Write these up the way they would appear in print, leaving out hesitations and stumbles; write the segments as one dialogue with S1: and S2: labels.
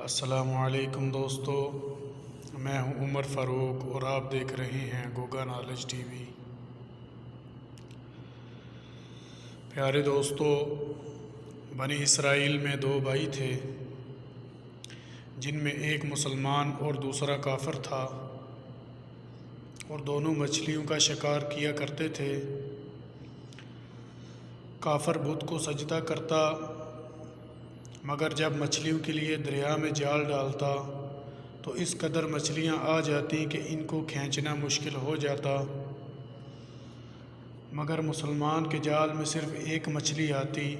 S1: السلام علیکم دوستو، میں ہوں عمر فاروق اور آپ دیکھ رہے ہیں گوگا نالج ٹی وی۔ پیارے دوستو، بنی اسرائیل میں دو بھائی تھے جن میں ایک مسلمان اور دوسرا کافر تھا، اور دونوں مچھلیوں کا شکار کیا کرتے تھے۔ کافر بت کو سجدہ کرتا، مگر جب مچھلیوں کے لیے دریا میں جال ڈالتا تو اس قدر مچھلیاں آ جاتی کہ ان کو کھینچنا مشکل ہو جاتا، مگر مسلمان کے جال میں صرف ایک مچھلی آتی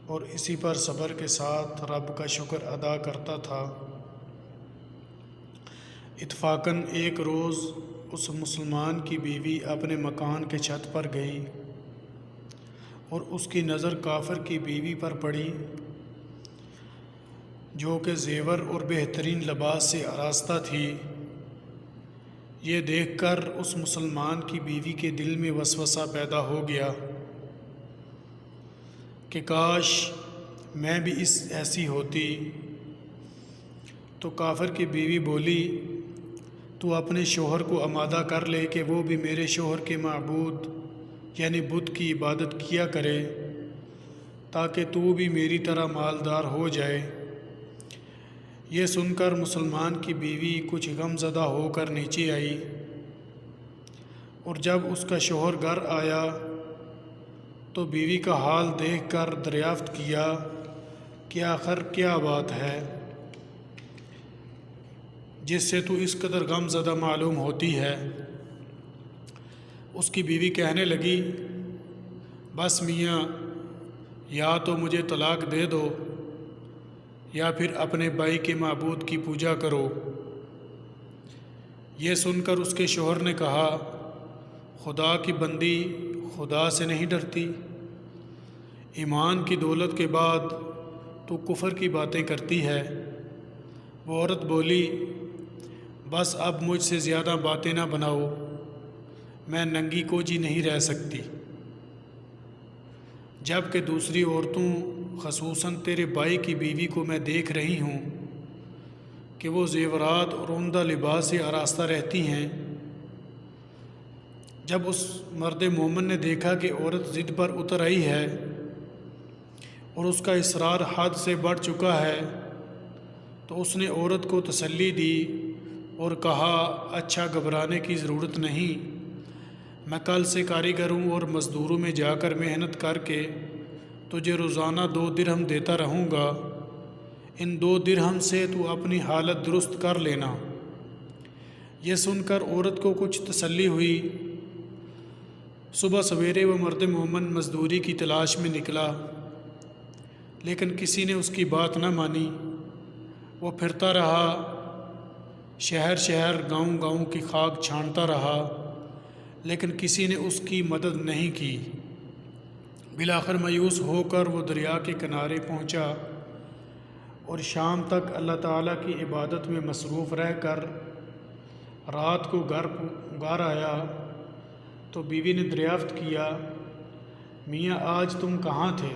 S1: اور اسی پر صبر کے ساتھ رب کا شکر ادا کرتا تھا۔ اتفاقاً ایک روز اس مسلمان کی بیوی اپنے مکان کے چھت پر گئی اور اس کی نظر کافر کی بیوی پر پڑی، جو کہ زیور اور بہترین لباس سے آراستہ تھی۔ یہ دیکھ کر اس مسلمان کی بیوی کے دل میں وسوسہ پیدا ہو گیا کہ کاش میں بھی ایسی ہوتی۔ تو کافر کی بیوی بولی، تو اپنے شوہر کو آمادہ کر لے کہ وہ بھی میرے شوہر کے معبود یعنی بت کی عبادت کیا کرے، تاکہ تو بھی میری طرح مالدار ہو جائے۔ یہ سن کر مسلمان کی بیوی کچھ غم زدہ ہو کر نیچے آئی، اور جب اس کا شوہر گھر آیا تو بیوی کا حال دیکھ کر دریافت کیا کہ آخر کیا بات ہے جس سے تو اس قدر غم زدہ معلوم ہوتی ہے۔ اس کی بیوی کہنے لگی، بس میاں، یا تو مجھے طلاق دے دو یا پھر اپنے بھائی کے معبود کی پوجا کرو۔ یہ سن کر اس کے شوہر نے کہا، خدا کی بندی خدا سے نہیں ڈرتی؟ ایمان کی دولت کے بعد تو کفر کی باتیں کرتی ہے۔ وہ عورت بولی، بس اب مجھ سے زیادہ باتیں نہ بناؤ، میں ننگی کوجی نہیں رہ سکتی۔ جب کہ دوسری عورتوں خصوصاً تیرے بھائی کی بیوی کو میں دیکھ رہی ہوں کہ وہ زیورات اور عمدہ لباس سے آراستہ رہتی ہیں۔ جب اس مرد مومن نے دیکھا کہ عورت ضد پر اتر آئی ہے اور اس کا اصرار حد سے بڑھ چکا ہے، تو اس نے عورت کو تسلی دی اور کہا، اچھا، گھبرانے کی ضرورت نہیں، میں کل سے کاریگروں اور مزدوروں میں جا کر محنت کر کے تجھے روزانہ 2 درہم دیتا رہوں گا، ان 2 درہم سے تو اپنی حالت درست کر لینا۔ یہ سن کر عورت کو کچھ تسلی ہوئی۔ صبح سویرے وہ مرد مومن مزدوری کی تلاش میں نکلا، لیکن کسی نے اس کی بات نہ مانی۔ وہ پھرتا رہا، شہر شہر گاؤں گاؤں کی خاک چھانٹتا رہا، لیکن کسی نے اس کی مدد نہیں کی۔ بالآخر مایوس ہو کر وہ دریا کے کنارے پہنچا اور شام تک اللہ تعالیٰ کی عبادت میں مصروف رہ کر رات کو گھر آیا تو بیوی نے دریافت کیا، میاں آج تم کہاں تھے؟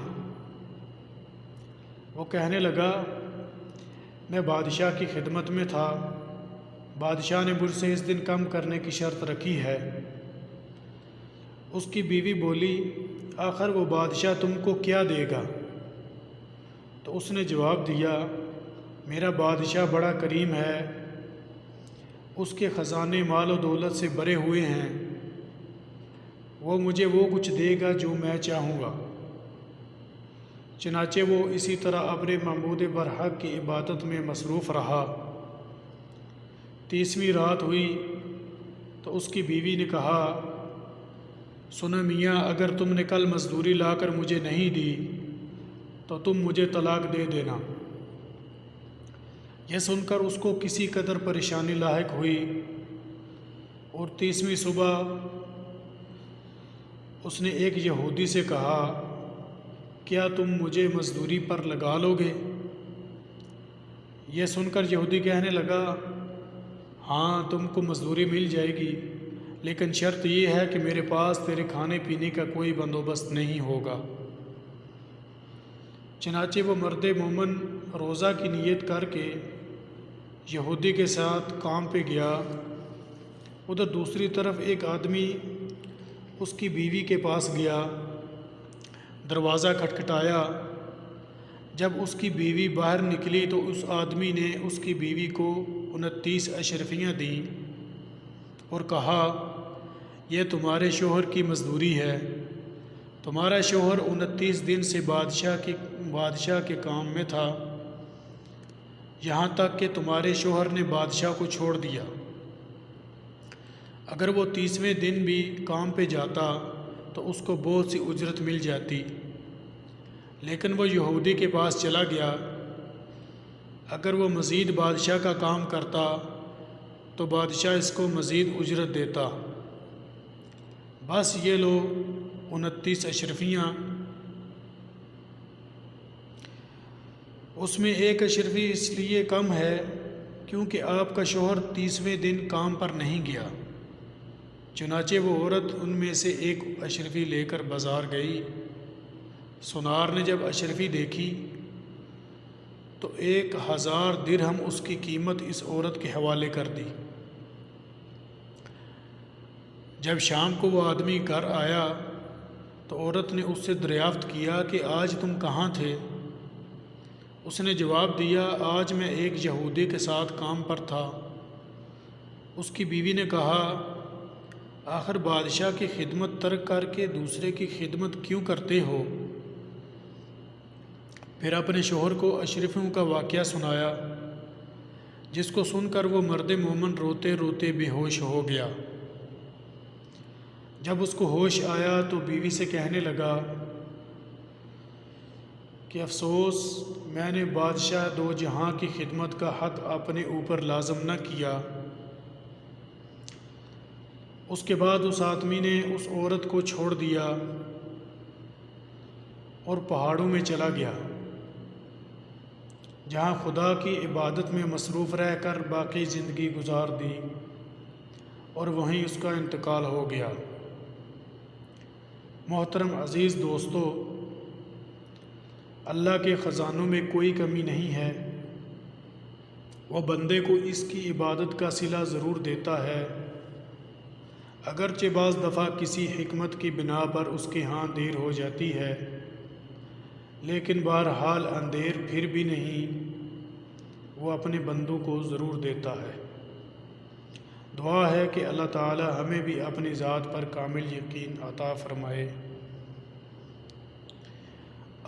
S1: وہ کہنے لگا، میں بادشاہ کی خدمت میں تھا، بادشاہ نے مجھ سے اس دن کم کرنے کی شرط رکھی ہے۔ اس کی بیوی بولی، آخر وہ بادشاہ تم کو کیا دے گا؟ تو اس نے جواب دیا، میرا بادشاہ بڑا کریم ہے، اس کے خزانے مال و دولت سے بھرے ہوئے ہیں، وہ مجھے وہ کچھ دے گا جو میں چاہوں گا۔ چنانچہ وہ اسی طرح اپنے معبود برحق کی عبادت میں مصروف رہا۔ 30ویں رات ہوئی تو اس کی بیوی نے کہا، سنو میاں، اگر تم نے کل مزدوری لا کر مجھے نہیں دی تو تم مجھے طلاق دے دینا۔ یہ سن کر اس کو کسی قدر پریشانی لاحق ہوئی، اور 30ویں صبح اس نے ایک یہودی سے کہا، کیا تم مجھے مزدوری پر لگا لو گے؟ یہ سن کر یہودی کہنے لگا، ہاں، تم کو مزدوری مل جائے گی، لیکن شرط یہ ہے کہ میرے پاس تیرے کھانے پینے کا کوئی بندوبست نہیں ہوگا۔ چنانچہ وہ مرد مومن روزہ کی نیت کر کے یہودی کے ساتھ کام پہ گیا، ادھر دوسری طرف ایک آدمی اس کی بیوی کے پاس گیا، دروازہ کھٹکھٹایا۔ جب اس کی بیوی باہر نکلی تو اس آدمی نے اس کی بیوی کو 29 اشرفیاں دیں اور کہا، یہ تمہارے شوہر کی مزدوری ہے، تمہارا شوہر 29 دن سے بادشاہ کے کام میں تھا، یہاں تک کہ تمہارے شوہر نے بادشاہ کو چھوڑ دیا۔ اگر وہ 30ویں دن بھی کام پہ جاتا تو اس کو بہت سی اجرت مل جاتی، لیکن وہ یہودی کے پاس چلا گیا۔ اگر وہ مزید بادشاہ کا کام کرتا تو بادشاہ اس کو مزید اجرت دیتا۔ بس یہ لو 29 اشرفیاں، اس میں ایک اشرفی اس لیے کم ہے کیونکہ آپ کا شوہر 30ویں دن کام پر نہیں گیا۔ چنانچہ وہ عورت ان میں سے ایک اشرفی لے کر بازار گئی۔ سونار نے جب اشرفی دیکھی تو 1000 درہم اس کی قیمت اس عورت کے حوالے کر دی۔ جب شام کو وہ آدمی گھر آیا تو عورت نے اس سے دریافت کیا کہ آج تم کہاں تھے؟ اس نے جواب دیا، آج میں ایک یہودی کے ساتھ کام پر تھا۔ اس کی بیوی نے کہا، آخر بادشاہ کی خدمت ترک کر کے دوسرے کی خدمت کیوں کرتے ہو؟ پھر اپنے شوہر کو اشرفیوں کا واقعہ سنایا، جس کو سن کر وہ مرد مومن روتے روتے بے ہوش ہو گیا۔ جب اس کو ہوش آیا تو بیوی سے کہنے لگا کہ افسوس، میں نے بادشاہ دو جہاں کی خدمت کا حق اپنے اوپر لازم نہ کیا۔ اس کے بعد اس آدمی نے اس عورت کو چھوڑ دیا اور پہاڑوں میں چلا گیا، جہاں خدا کی عبادت میں مصروف رہ کر باقی زندگی گزار دی، اور وہیں اس کا انتقال ہو گیا۔ محترم عزیز دوستو، اللہ کے خزانوں میں کوئی کمی نہیں ہے، وہ بندے کو اس کی عبادت کا صلہ ضرور دیتا ہے، اگرچہ بعض دفعہ کسی حکمت کی بنا پر اس کے ہاں دیر ہو جاتی ہے، لیکن بہرحال اندیر پھر بھی نہیں، وہ اپنے بندوں کو ضرور دیتا ہے۔ دعا ہے کہ اللہ تعالی ہمیں بھی اپنی ذات پر کامل یقین عطا فرمائے۔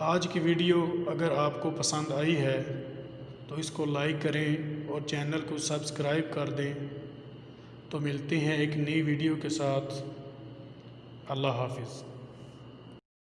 S1: آج کی ویڈیو اگر آپ کو پسند آئی ہے تو اس کو لائک کریں اور چینل کو سبسکرائب کر دیں۔ تو ملتے ہیں ایک نئی ویڈیو کے ساتھ۔ اللہ حافظ۔